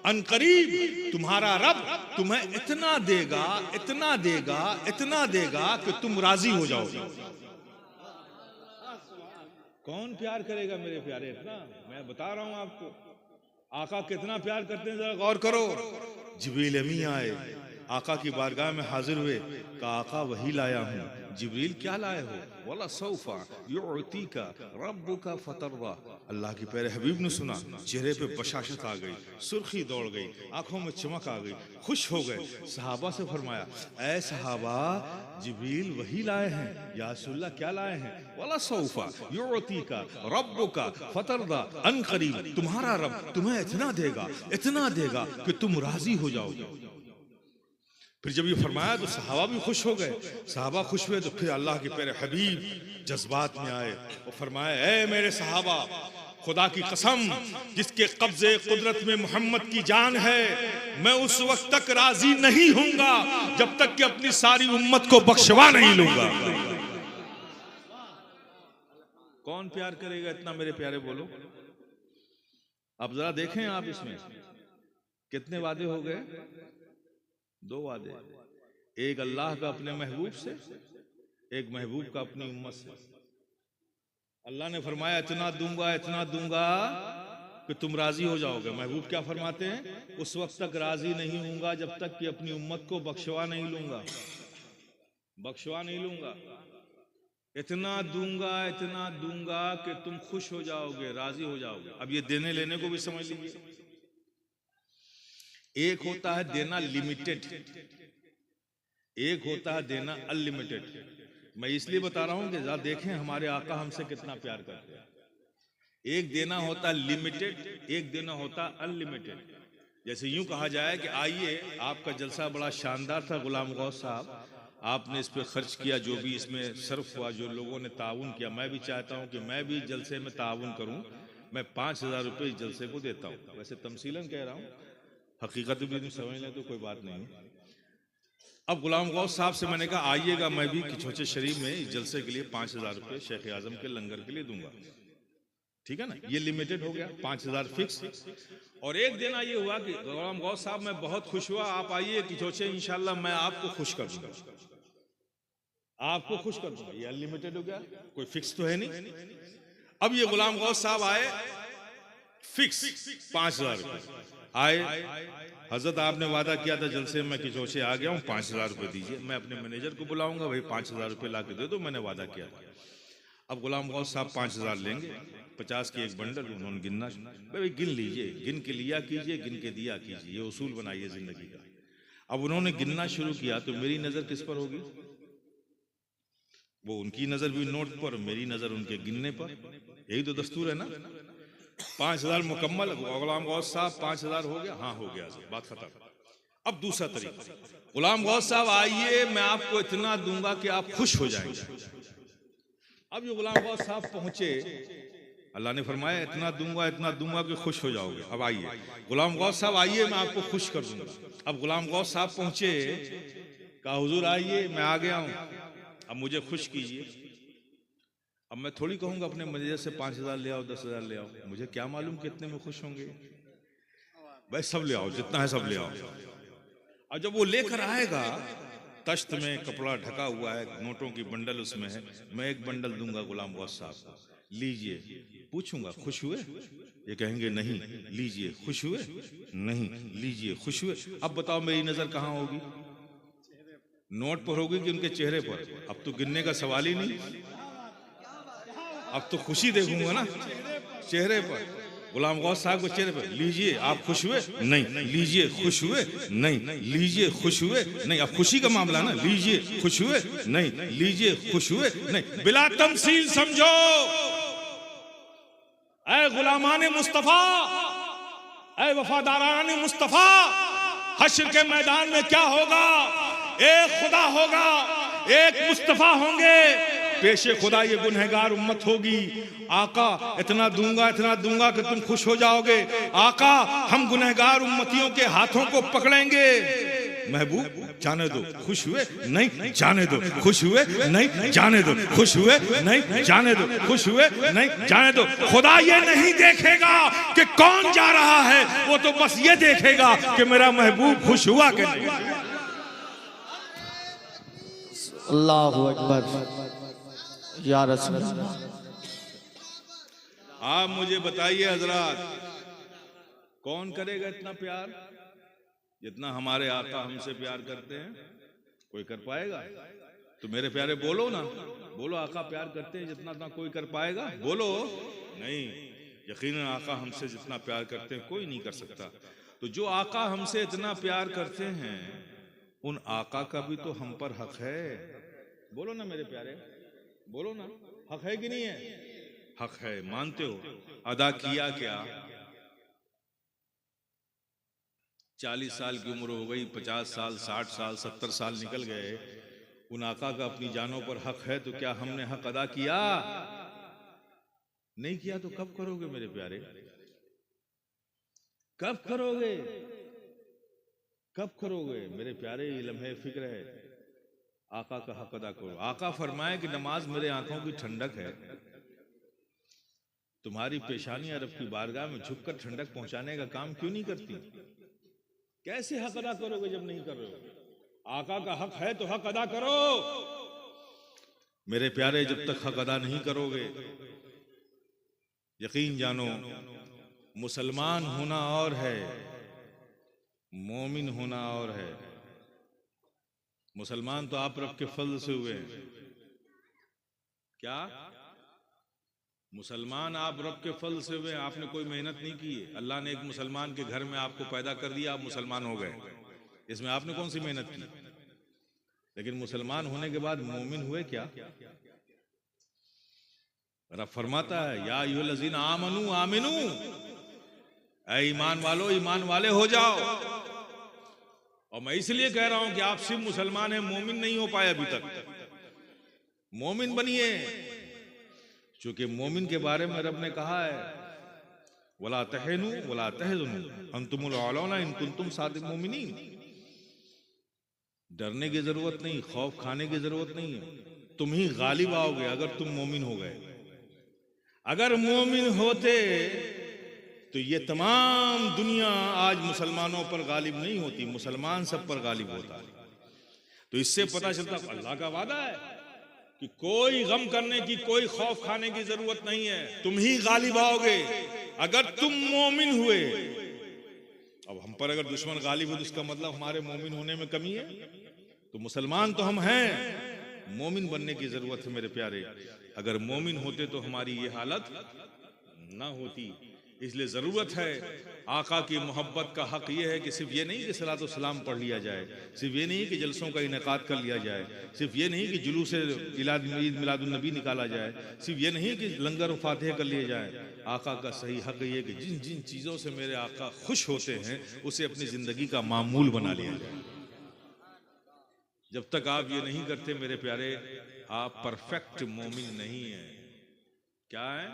अनकरीब तुम्हारा रब तुम्हें इतना देगा, इतना देगा, इतना देगा कि तुम राजी हो जाओगे। कौन प्यार करेगा मेरे प्यारे इतना, मैं बता रहा हूं आपको। आका कितना प्यार करते हैं, जरा गौर करो। जिब्रील अमी आए, आका की बारगाह में हाजिर हुए, कहा आका वही लाया हूं। जिब्रील क्या लाए हो? वला सौफा युअतीका रब्बुका फतरदा। अल्लाह के प्यारे हबीब ने सुना, चेहरे पे बशाशत आ गई, सुर्खी दौड़ गई, आंखों में चमक आ गई, खुश हो गए। सहाबा से फरमाया, ऐ सहाबा जिब्रील वही लाए हैं। या रसूलल्लाह क्या लाए हैं? वला सौफा युअतीका रब्बुका फतरदा, अनकरीब तुम्हारा रब तुम्हें इतना देगा कि तुम राजी हो जाओगे। फिर जब ये फरमाया तो सहाबा भी खुश हो गए। सहाबा खुश हुए तो फिर अल्लाह के प्यारे हबीब जज्बात में आए और फरमाया, ऐ मेरे सहाबा, खुदा की कसम जिसके कब्जे कुदरत में मोहम्मद की जान है, मैं उस वक्त तक राजी नहीं होऊंगा जब तक कि अपनी सारी उम्मत को बख्शवा नहीं लूंगा। कौन प्यार करेगा इतना मेरे प्यारे, बोलो। अब जरा देखें आप, इसमें कितने वादे हो गए? 2 वादे, एक अल्लाह का अपने महबूब से, एक महबूब का अपनी उम्मत से। अल्लाह ने फरमाया इतना दूंगा कि तुम राजी हो जाओगे। महबूब क्या फरमाते हैं? उस वक्त तक राजी नहीं होऊंगा जब तक कि अपनी उम्मत को बख्शवा नहीं लूंगा, बख्शवा नहीं लूंगा। इतना दूंगा कि तुम खुश हो जाओगे, राजी हो जाओगे। अब ये देने लेने को भी समझ लीजिए। एक होता है देना लिमिटेड, एक होता है देना अनलिमिटेड। मैं इसलिए बता रहा हूं कि जरा देखें हमारे आका हमसे कितना प्यार करते हैं। एक देना होता है लिमिटेड, एक देना होता है अनलिमिटेड। जैसे यूं कहा जाए कि आइए, आपका जलसा बड़ा शानदार था गुलाम गौस साहब, आपने इस पे खर्च किया, जो भी इसमें सर्फ हुआ, जो लोगों ने ताउन किया, मैं भी चाहता हूं कि मैं भी जलसे में ताउन करूं। मैं 5000 रुपये इस जलसे को देता हूं। वैसे तमसीलन कह रहा हूं, हकीकत भी समझ लें तो कोई बात नहीं। अब गुलाम गौस साहब से मैंने कहा आइएगा, मैं भी किचोचे शरीफ में इस जलसे के लिए 5000 रुपये शेख आजम के लंगर के लिए दूंगा, ठीक है ना। ये लिमिटेड हो गया, 5000 फिक्स। और एक दिन ये हुआ कि गुलाम गौस साहब मैं बहुत खुश हुआ, आप आइए किचोचे, इंशाल्लाह मैं आपको खुश कर दूंगा, आपको खुश कर दूंगा। ये अनलिमिटेड हो गया, कोई फिक्स तो है नहीं। अब ये गुलाम गौस साहब आए फिक्स 5,000 रुपये। आए, हजरत आपने वादा किया था जलसे में कि जोशे आ गया हूँ, 5,000 रुपये दीजिए। मैं अपने मैनेजर को बुलाऊंगा, भाई 5,000 रुपये ला के दे दो, मैंने वादा किया था। अब गुलाम गौस साहब 5,000 लेंगे, 50 की एक बंडल, उन्होंने गिनना, भाई गिन लीजिए, गिन के लिया कीजिए, गिन के दिया कीजिए, ये उसूल बनाइए जिंदगी का। अब उन्होंने गिनना शुरू किया तो मेरी नजर किस पर होगी? वो उनकी नजर भी नोट पर, मेरी नजर उनके गिनने पर। यही तो दस्तूर है ना। 5,000 मुकम्मल, गुलाम गौस साहब 5,000 हो गया, हाँ हो गया, बात खत्म। अब दूसरा तरीका, गुलाम गौस साहब आइए, मैं आपको इतना दूंगा कि आप खुश हो जाएंगे। अब ये गुलाम गौस साहब पहुंचे, अल्लाह ने फरमाया इतना दूंगा कि खुश हो जाओगे। अब आइए गुलाम गौस साहब, आइए मैं आपको खुश कर दूंगा। अब गुलाम गौस साहब पहुंचे, कहा हुजूर आइए, मैं आ गया हूं, अब मुझे खुश कीजिए। अब मैं थोड़ी कहूंगा अपने मैनेजर से 5,000 ले आओ, 10,000 ले आओ, मुझे क्या मालूम कितने में खुश होंगे। भाई सब ले आओ, जितना है सब ले आओ। और जब वो लेकर आएगा, तश्त में कपड़ा ढका हुआ है, नोटों की बंडल उसमें है, मैं एक बंडल दूंगा गुलाम गौस साहब को, लीजिए। पूछूंगा खुश हुए? ये कहेंगे नहीं। लीजिए। खुश हुए? नहीं। लीजिए। खुश हुए? अब बताओ मेरी नजर कहाँ होगी? नोट पर होगी कि उनके चेहरे पर? अब तो गिनने का सवाल ही नहीं, अब तो खुशी देखूंगा ना चेहरे पर। गुलाम गौस साहब को चेहरे पर, लीजिए आप खुश हुए? नहीं। लीजिए। खुश हुए? नहीं। लीजिए। खुश हुए? नहीं। अब खुशी का मामला ना, लीजिए। खुश हुए? नहीं। लीजिए। खुश हुए? नहीं। बिला तमसील समझो, ऐ गुलामाने मुस्तफा, ऐ वफादाराने मुस्तफा, हश्र के मैदान में क्या होगा? एक खुदा होगा, एक मुस्तफा होंगे, पेशे खुदा ये गुनहगार उम्मत होगी। आका इतना दूंगा कि तुम खुश हो जाओगे। आका हम गुनहगार उम्मतियों के हाथों को पकड़ेंगे। महबूब जाने दो। खुश हुए? नहीं। जाने दो। खुश हुए? नहीं। जाने दो। खुश हुए? नहीं। जाने दो। खुश हुए? नहीं। जाने दो। खुदा ये नहीं देखेगा कि कौन जा रहा है, वो तो बस ये देखेगा कि मेरा महबूब खुश हुआ कि नहीं। अल्लाहु अकबर या रसूल। आप मुझे बताइए हजरात, कौन करेगा इतना प्यार जितना हमारे आका हमसे प्यार करते हैं? कोई कर पाएगा? तो मेरे प्यारे बोलो ना, बोलो आका प्यार करते हैं जितना ना कोई कर पाएगा? बोलो नहीं। यकीनन आका हमसे जितना प्यार करते हैं कोई नहीं कर सकता। तो जो आका हमसे इतना प्यार करते हैं, उन आका का भी तो हम पर हक है। बोलो ना मेरे प्यारे, बोलो ना, हक है कि नहीं है? हक है। मानते हो? अदा किया क्या? 40 साल की उम्र हो गई, 50 साल, 60 साल, 70 साल निकल गए, उन आका का अपनी जानों पर हक है, तो क्या हमने हक अदा किया? नहीं किया तो कब करोगे मेरे प्यारे? कब करोगे? कब करोगे मेरे प्यारे? ये लम्हे फिक्र है, आका का हक अदा करो। आका फरमाए कि नमाज मेरे आंखों की ठंडक है, तुम्हारी पेशानी अरब की बारगाह में झुककर ठंडक पहुंचाने का काम क्यों नहीं करती? कैसे हक अदा करोगे जब नहीं कर रहे हो? आका का हक है तो हक अदा करो मेरे प्यारे। जब तक हक अदा नहीं करोगे, यकीन जानो मुसलमान होना और है, मोमिन होना और है। मुसलमान तो आप रब के फजल से हुए हैं। क्या मुसलमान आप रब के फजल से हुए? आपने कोई मेहनत नहीं की है। अल्लाह ने एक मुसलमान के घर में आपको पैदा कर दिया, आप मुसलमान हो गए। इसमें आपने कौन सी मेहनत की? लेकिन मुसलमान होने के बाद मोमिन हुए क्या? रब फरमाता है या अय्युहल्लज़ीना आमनू आमिनू, ऐ ईमान वालो ईमान वाले हो जाओ। और मैं इसलिए कह रहा हूं कि आप सिर्फ मुसलमान हैं, मोमिन नहीं हो पाए अभी तक। मोमिन बनिए, क्योंकि मोमिन के बारे में रब ने कहा है वला तहनु वला तहज़नु अंतुमुल आलौना इन कुंतुम सादिक मोमिनीन। डरने की जरूरत नहीं, खौफ खाने की जरूरत नहीं है, तुम ही गालिब आओगे अगर तुम मोमिन हो गए। अगर मोमिन होते तो ये तमाम दुनिया आज मुसलमानों पर गालिब नहीं होती, मुसलमान सब पर गालिब होता है। तो इससे पता चलता अल्लाह का वादा है कि कोई गम करने की, कोई खौफ खाने की जरूरत नहीं है, तुम ही गालिब आओगे अगर तुम मोमिन हुए। अब हम पर अगर दुश्मन गालिब हो तो इसका मतलब हमारे मोमिन होने में कमी है। तो मुसलमान तो हम हैं, मोमिन बनने की जरूरत है मेरे प्यारे। अगर मोमिन होते तो हमारी ये हालत ना होती। इसलिए जरूरत है, आका की मोहब्बत का हक ये है कि सिर्फ ये नहीं कि सलात व सलाम पढ़ लिया जाए, सिर्फ ये नहीं कि जलसों का इनेकाद कर लिया जाए, सिर्फ ये नहीं कि जुलूस ईद मिलादुन नबी निकाला जाए, सिर्फ ये नहीं कि लंगर व फातिहा कर लिए जाए। आका का सही हक ये कि जिन जिन चीज़ों से मेरे आका खुश होते हैं उसे अपनी ज़िंदगी का मामूल बना लिया जाए। जब तक आप ये नहीं करते मेरे प्यारे, आप परफेक्ट मोमिन नहीं है। क्या है?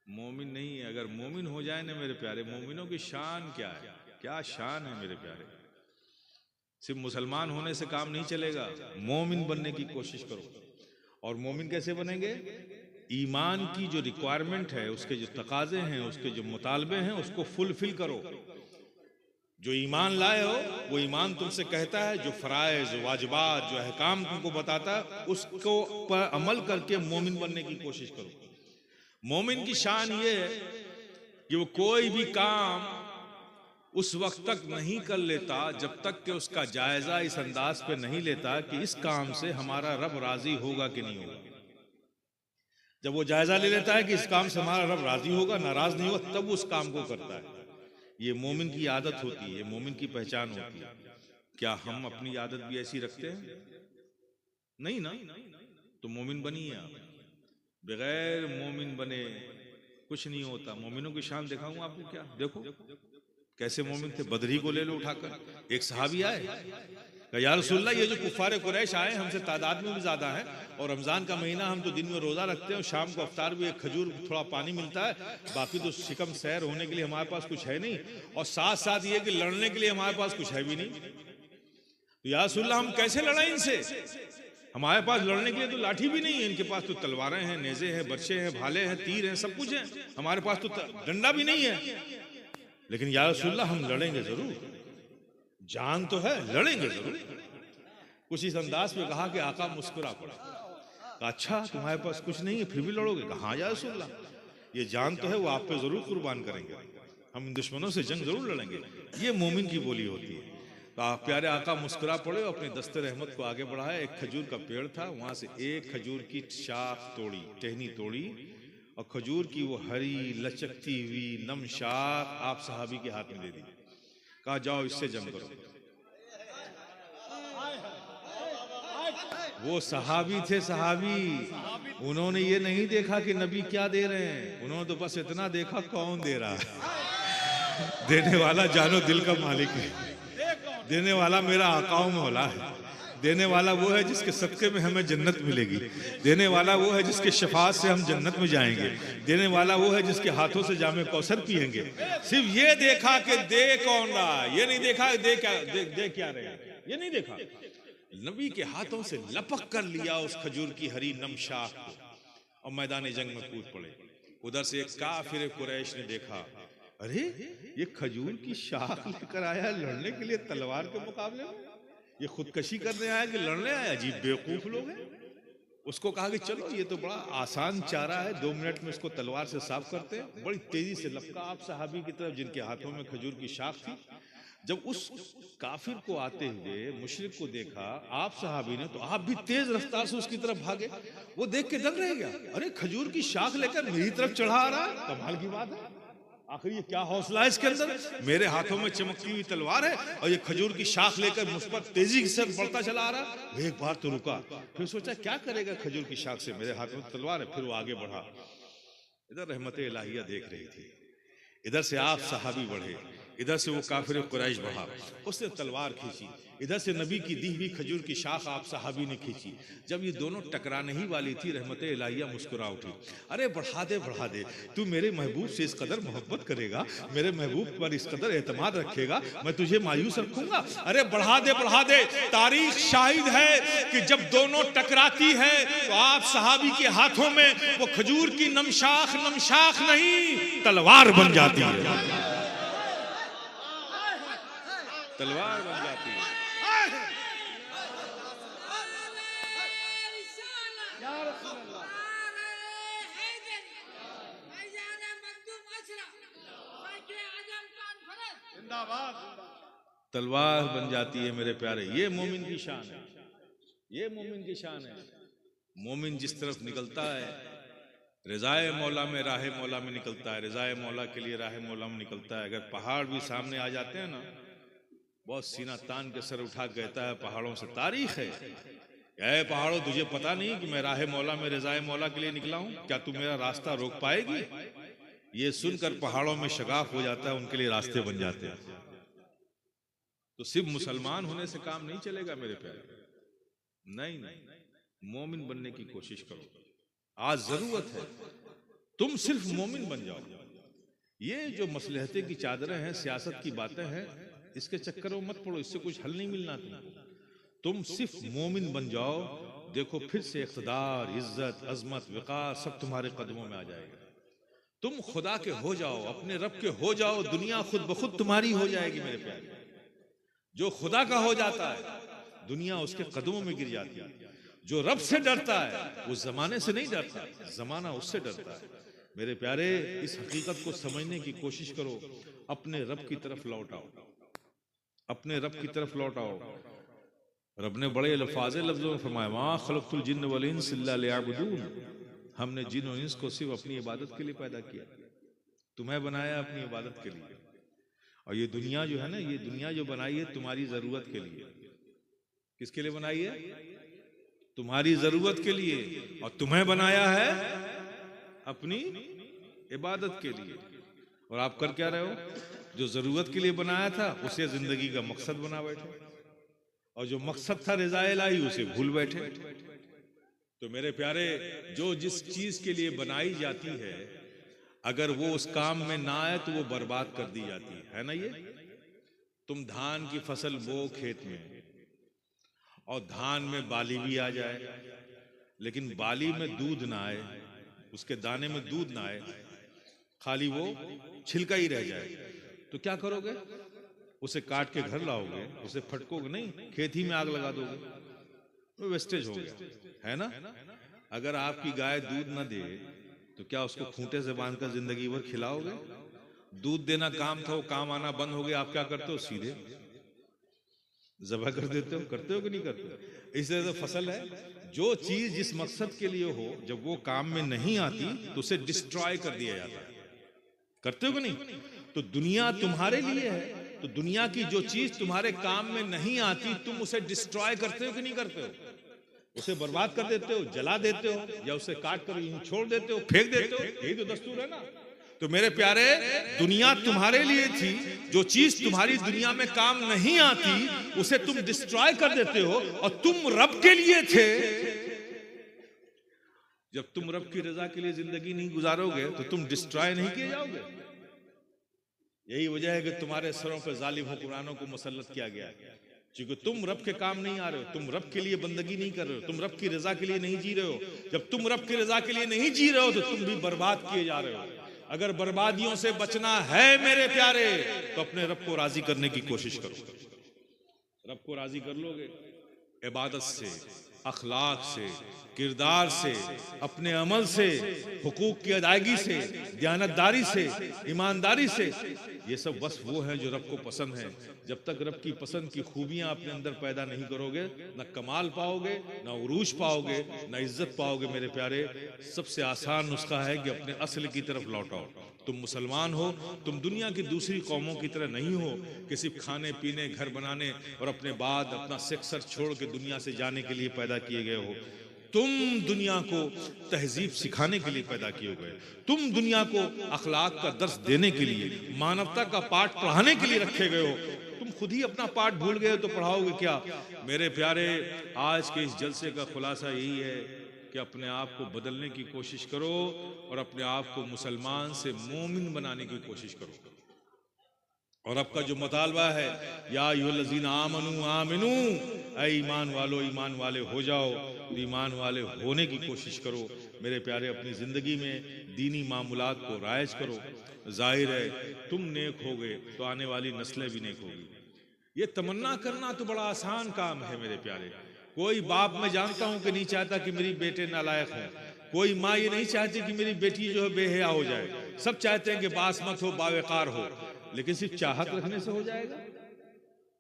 मोमिन नहीं है। अगर मोमिन हो जाए ना मेरे प्यारे, मोमिनों की शान क्या है, क्या शान है मेरे प्यारे। सिर्फ मुसलमान होने से काम नहीं चलेगा, मोमिन बनने की कोशिश करो। और मोमिन कैसे बनेंगे? ईमान की जो रिक्वायरमेंट है, उसके जो तकाजे हैं, उसके जो मुतालबे हैं, उसको फुलफिल करो। जो ईमान लाए हो वो ईमान तुमसे कहता है, जो फराइज, वाजिबात, जो अहकाम तुमको बताता है, उसको पर अमल करके मोमिन बनने की कोशिश करो। मोमिन की शान ये है कि वो कोई भी काम उस वक्त तक नहीं कर लेता जब तक कि उसका जायजा इस अंदाज पे नहीं लेता कि इस काम से हमारा रब राजी होगा कि नहीं होगा। जब वो जायजा ले लेता है कि इस काम से हमारा रब राजी होगा, नाराज नहीं होगा, तब उस काम को करता है। ये मोमिन की आदत होती है, मोमिन की पहचान होती है। क्या हम अपनी आदत भी ऐसी रखते हैं? नहीं ना। तो मोमिन बनिए आप। बगैर मोमिन बने कुछ नहीं होता। मोमिनों की शान दिखाऊं आपको क्या? देखो कैसे मोमिन थे। बदरी को ले लो उठाकर। एक सहाबी आए, या रसूलल्लाह, ये जो कुफारे कुरैश आए हमसे तादाद में भी ज्यादा है, और रमजान का महीना, हम तो दिन में रोजा रखते हैं और शाम को अफ्तार भी एक खजूर थोड़ा पानी मिलता है, बाकी तो शिकम सैर होने के लिए हमारे पास कुछ है नहीं, और साथ साथ ये कि लड़ने के लिए हमारे पास कुछ है भी नहीं। तो या रसूलल्लाह, हम कैसे लड़ाई इनसे? हमारे पास लड़ने के लिए तो लाठी भी नहीं है, इनके पास तो तलवारें हैं, नेज़े हैं, बर्छे हैं, भाले हैं, तीर हैं, सब कुछ है, हमारे पास तो डंडा भी नहीं है। लेकिन या रसूलल्लाह, हम लड़ेंगे जरूर, जान तो है, लड़ेंगे जरूर। कुछ इस अंदाज में कहा कि आका मुस्कुरा पड़ा। अच्छा, तुम्हारे पास कुछ नहीं है फिर भी लड़ोगे? कहा या रसूलल्लाह, ये जान तो है, वो आप पे जरूर कुर्बान करेंगे, हम इन दुश्मनों से जंग जरूर लड़ेंगे। ये मोमिन की बोली होती है। तो आप प्यारे आका मुस्कुरा पड़े और अपने दस्ते रहमत को आगे बढ़ाया। एक खजूर का पेड़ था, वहां से एक खजूर की शाख तोड़ी, टहनी तोड़ी, और खजूर की वो हरी लचकती हुई नम शाख आप सहाबी के हाथ में दे दी। कहा जाओ इससे जंग करो। वो सहाबी थे, सहाबी। उन्होंने ये नहीं देखा कि नबी क्या दे रहे हैं, उन्होंने तो बस इतना देखा कौन दे रहा है। देने वाला जानो दिल का मालिक है, देने वाला मेरा आकाओ मौला है, देने वाला वो है जिसके सदके में हमें जन्नत मिलेगी, देने वाला वो है जिसके शफात से हम जन्नत में जाएंगे, देने वाला वो है जिसके हाथों से जामे कौसर पिएंगे। सिर्फ ये देखा कि दे कौन रहा, ये नहीं देखा दे क्या रहे, ये नहीं देखा। नबी के हाथों से लपक कर लिया उस खजूर की हरी नम शाख को और मैदान जंग में कूद पड़े। उधर से एक काफिर कुरैश ने देखा, अरे ये खजूर की शाख लेकर आया लड़ने के लिए तलवार के मुकाबले में, ये खुदकशी करने आया कि लड़ने आया? अजीब बेवकूफ लोग हैं। उसको कहा कि चलो ये तो बड़ा आसान चारा है, 2 मिनट में इसको तलवार से साफ करते हैं। बड़ी तेजी से लपका आप सहाबी की तरफ जिनके हाथों में खजूर की शाख थी। जब उस काफिर को आते हुए मुशरिक को देखा आप सहाबी ने, तो आप भी तेज रफ्तार से उसकी तरफ भागे। वो देख के डर रह गया, अरे खजूर की शाख लेकर मेरी तरफ चढ़ा आ रहा है, कमाल की बात है, आखिर ये क्या हौसला है इसके अंदर? मेरे हाथों में चमकती हुई तलवार है और ये खजूर की शाख लेकर मुझ पर तेजी से बढ़ता चला आ रहा। वो एक बार तो रुका, फिर सोचा क्या करेगा खजूर की शाख से, मेरे हाथ में तलवार है। फिर वो आगे बढ़ा। इधर रहमत इलाहिया देख रही थी, इधर से आप सहाबी बढ़े, इधर से वो काफिर कुरैश बढ़ा, उसने तलवार खींची, इधर से नबी की दी हुई खजूर की शाख आप सहाबी ने खींची। जब ये दोनों टकराने ही वाली थी, रहमत इलाहिया मुस्कुरा उठी, अरे बढ़ा दे, तू मेरे महबूब से इस कदर मोहब्बत करेगा, मेरे महबूब पर इस कदर एतमाद रखेगा, मैं तुझे मायूस रखूंगा? अरे बढ़ा दे। तारीख शाहिद है कि जब दोनों टकराती है तो आप सहाबी के हाथों में वो खजूर की नमशाख नहीं तलवार बन जाती है, तलवार बन जाती है। तलवार बन जाती है मेरे प्यारे। ये मोमिन की शान है, ये मोमिन की शान है। मोमिन जिस तरफ निकलता है रिजाए मौला में, राह मौला में निकलता है, रिजाए मौला के लिए राह मौला में निकलता है। अगर पहाड़ भी सामने आ जाते हैं ना, बहुत सीना तान के सर उठा कहता है पहाड़ों से तारीख है, ऐ पहाड़ों तुझे पता नहीं कि मैं राह मौला में रिजाए मौला के लिए निकला हूं, क्या तू मेरा रास्ता रोक पाएगी? ये सुनकर पहाड़ों में शगाफ हो जाता है, उनके लिए रास्ते बन जाते हैं। तो सिर्फ मुसलमान होने से काम नहीं चलेगा मेरे प्यारे, नहीं नहीं, मोमिन बनने की कोशिश करो। आज जरूरत है तुम सिर्फ मोमिन बन जाओ। ये जो मसलहते की चादरें हैं, सियासत की बातें हैं, इसके चक्कर में मत पड़ो, इससे कुछ हल नहीं मिलना तुमको। तुम सिर्फ मोमिन बन जाओ, देखो फिर से इख्तिदार, इज्जत, अजमत, विकास सब तुम्हारे कदमों में आ जाएगा। तुम खुदा के हो जाओ, अपने रब के हो जाओ, दुनिया खुद ब खुद तुम्हारी हो जाएगी मेरे प्यारे। जो खुदा का हो जाता है दुनिया उसके कदमों में गिर जाती है। जो रब से डरता है वो जमाने से नहीं डरता, जमाना उससे डरता है। मेरे प्यारे, इस हकीकत को समझने की कोशिश करो, अपने रब की तरफ लौट आओ, अपने रब की तरफ लौट आओ। रब ने बड़े लफाज़े लफ्ज़ों में फरमाया, मा खलक़तुल जिन्न वल इंस इल्ला लियअबुदून, हमने जिन और इंस को सिर्फ अपनी इबादत के लिए पैदा किया, तुम्हें बनाया अपनी इबादत के लिए। और ये दुनिया जो है ना, ये दुनिया जो बनाई है तुम्हारी जरूरत के लिए। किसके लिए बनाई है? तुम्हारी जरूरत के लिए। और तुम्हें बनाया है अपनी इबादत के लिए। और आप कर क्या रहे हो? जो जरूरत के लिए बनाया था उसे जिंदगी का मकसद बना बैठे, और जो मकसद था रिज़ाए इलाही उसे भूल बैठे। तो मेरे प्यारे, जो जिस चीज के लिए बनाई जाती है अगर वो उस काम में ना आए तो वो बर्बाद कर दी जाती है ना। ये तुम धान की फसल बो खेत में, और धान में बाली भी आ जाए, लेकिन बाली में दूध ना आए, उसके दाने में दूध ना आए, खाली वो छिलका ही रह जाए, तो क्या करोगे? उसे काट के घर लाओगे, उसे फटकोगे नहीं, खेत ही में आग लगा दोगे, वो वेस्टेज हो गया, है ना। अगर आपकी गाय दूध ना दे तो क्या उसको खूंटे से बांधकर जिंदगी भर खिलाओगे? दूध देना काम था, वो काम आना बंद हो गया, आप क्या करते हो? सीधे ज़बह कर देते हो। करते हो कि नहीं करते हो? इस तरह से फसल है, जो चीज जिस मकसद के लिए हो, जब वो काम में नहीं आती तो उसे डिस्ट्रॉय कर दिया जाता है। करते हो कि नहीं? तो दुनिया तुम्हारे लिए है, तो दुनिया की जो चीज तुम्हारे काम में नहीं आती तुम उसे डिस्ट्रॉय करते हो कि नहीं करते हो? उसे बर्बाद कर देते हो, जला देते हो, या उसे काट कर यूं छोड़ देते हो, फेंक देते हो। यही तो दस्तूर है ना। तो मेरे प्यारे, दुनिया तुम्हारे लिए थी, जो चीज तुम्हारी दुनिया में काम नहीं आती उसे तुम डिस्ट्रॉय कर देते हो, और तुम रब के लिए थे। जब तुम रब की रजा के लिए जिंदगी नहीं गुजारोगे तो तुम डिस्ट्रॉय नहीं किए जाओगे। यही वजह है कि तुम्हारे सरों पर जालिम हुक्मरानों को मुसल्लत किया गया है, क्योंकि तुम रब के काम नहीं आ रहे हो, तुम रब के लिए बंदगी नहीं कर रहे हो, तुम रब की रजा के लिए नहीं जी रहे हो। जब तुम रब की रजा के लिए नहीं जी रहे हो तो तुम भी बर्बाद किए जा रहे हो। अगर बर्बादियों से बचना है मेरे प्यारे तो अपने रब को राजी करने की कोशिश करो। रब को राजी कर लोगे इबादत से, अखलाक से, किरदार से, अपने अमल से, हुकूक की अदायगी से, दयानतदारी से, ईमानदारी से। ये सब वस्फ वो हैं जो रब को पसंद है। जब तक रब की पसंद की खूबियां अपने अंदर पैदा नहीं करोगे, न कमाल पाओगे, न उरूज पाओगे, न इज्जत पाओगे। मेरे प्यारे, सबसे आसान नुस्खा है कि अपने असल की तरफ लौटाओ। तुम मुसलमान हो, तुम दुनिया की दूसरी कौमों की तरह नहीं हो कि सिर्फ खाने पीने, घर बनाने और अपने बाद अपना सेक्सर छोड़ के दुनिया से जाने के लिए पैदा किए गए हो। तुम दुनिया को तहजीब सिखाने के लिए पैदा किए गए। तुम दुनिया को अखलाक का दर्स देने के लिए, मानवता का पाठ पढ़ाने के लिए रखे गए हो। तुम खुद ही अपना पाठ भूल गए हो तो पढ़ाओगे क्या? मेरे प्यारे, आज के इस जलसे का खुलासा यही है कि अपने आप को बदलने की कोशिश करो और अपने आप को मुसलमान से मोमिन बनाने की कोशिश करो। और आपका जो मुतालबा है, या अय्युहल्लज़ीना आमनू आमिनू, ऐ ईमान वालो ईमान वाले हो जाओ, ईमान वाले होने की कोशिश करो। मेरे प्यारे, अपनी ज़िंदगी में दीनी मामूलात को राइज करो। जाहिर है तुम नेक होगे तो आने वाली नस्लें भी नेक होगी। ये तमन्ना करना तो बड़ा आसान काम है मेरे प्यारे। कोई बाप, मैं जानता हूं कि नहीं चाहता कि मेरी बेटे नालायक हों, कोई माँ ये नहीं चाहती कि मेरी बेटी जो है बेहया हो जाए। सब चाहते हैं कि बासमत हो, बावकार हो। लेकिन सिर्फ चाहत रखने से हो जाएगा?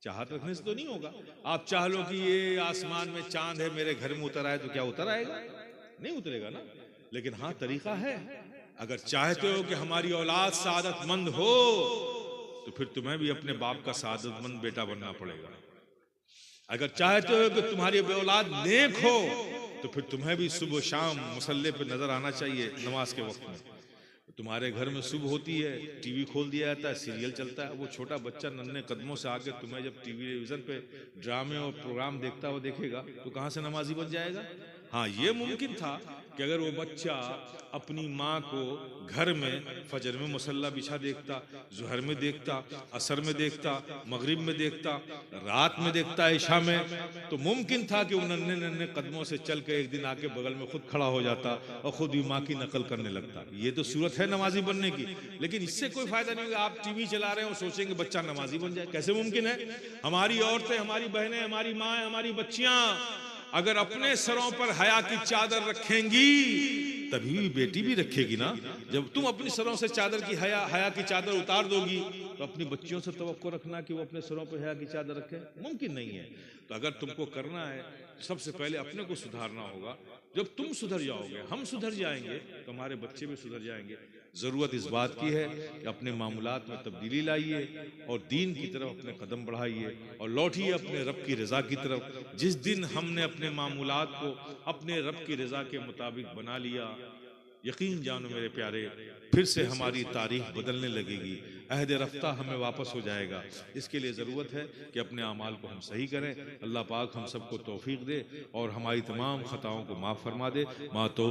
चाहत रखने से तो नहीं होगा। आप चाह लो कि ये आसमान में चांद है, मेरे घर में उतर आए, तो क्या उतर आएगा? नहीं उतरेगा ना। लेकिन हाँ, तरीका है। अगर चाहते हो कि हमारी औलाद सादतमंद हो, तो फिर तुम्हें भी अपने बाप का सादतमंद बेटा बनना पड़ेगा। अगर चाहते हो कि तुम्हारी औलाद नेक हो, तो फिर तुम्हें भी सुबह शाम मुसल्ले पे नजर आना चाहिए नमाज के वक्त में। तुम्हारे घर में सुबह होती है, टीवी खोल दिया जाता है, सीरियल चलता है, वो छोटा बच्चा नन्हे कदमों से आके तुम्हें जब टेलीविजन पे ड्रामे और प्रोग्राम देखता हुआ देखेगा, तो कहाँ से नमाजी बन जाएगा? हाँ, ये मुमकिन था कि अगर वो बच्चा अपनी माँ को घर में फजर में मुसल्ला बिछा देखता, जुहर में देखता, असर में देखता, मगरिब में देखता, रात में देखता, इशा में, तो मुमकिन था कि वो नन्हे नन्हे कदमों से चल के एक दिन आके बगल में खुद खड़ा हो जाता और खुद भी माँ की नकल करने लगता। ये तो सूरत है नमाजी बनने की, लेकिन इससे कोई फायदा नहीं होगा। आप टीवी चला रहे हो, सोचेंगे बच्चा नमाजी बन जाए, कैसे मुमकिन है? हमारी औरतें, हमारी बहनें, हमारी माँ, हमारी बच्चियां अगर अपने सरों पर हया की चादर रखेंगी, तभी भी बेटी भी रखेगी ना। जब तुम अपनी सरों से चादर की हया की चादर उतार दोगी, तो अपनी बच्चियों से तवक्को रखना कि वो अपने सरों पर हया की चादर रखे, मुमकिन नहीं है। तो अगर तुमको करना है, सबसे पहले अपने को सुधारना होगा। जब तुम सुधर जाओगे, हम सुधर जाएंगे, तो हमारे बच्चे भी सुधर जाएंगे। जरूरत इस बात की है कि अपने मामूलात में तब्दीली लाइए और दीन की तरफ अपने कदम बढ़ाइए और लौटिए अपने रब की रजा की तरफ। जिस दिन हमने अपने मामूलात को अपने रब की रजा के मुताबिक बना लिया, यकीन जानो मेरे प्यारे, फिर से हमारी तारीख बदलने लगेगी, अहद रफ्ता हमें वापस हो जाएगा। इसके लिए ज़रूरत है कि अपने अमाल को हम सही करें। अल्लाह पाक हम सबको तौफीक दे और हमारी तमाम खताओं को माफ़ फरमा दे।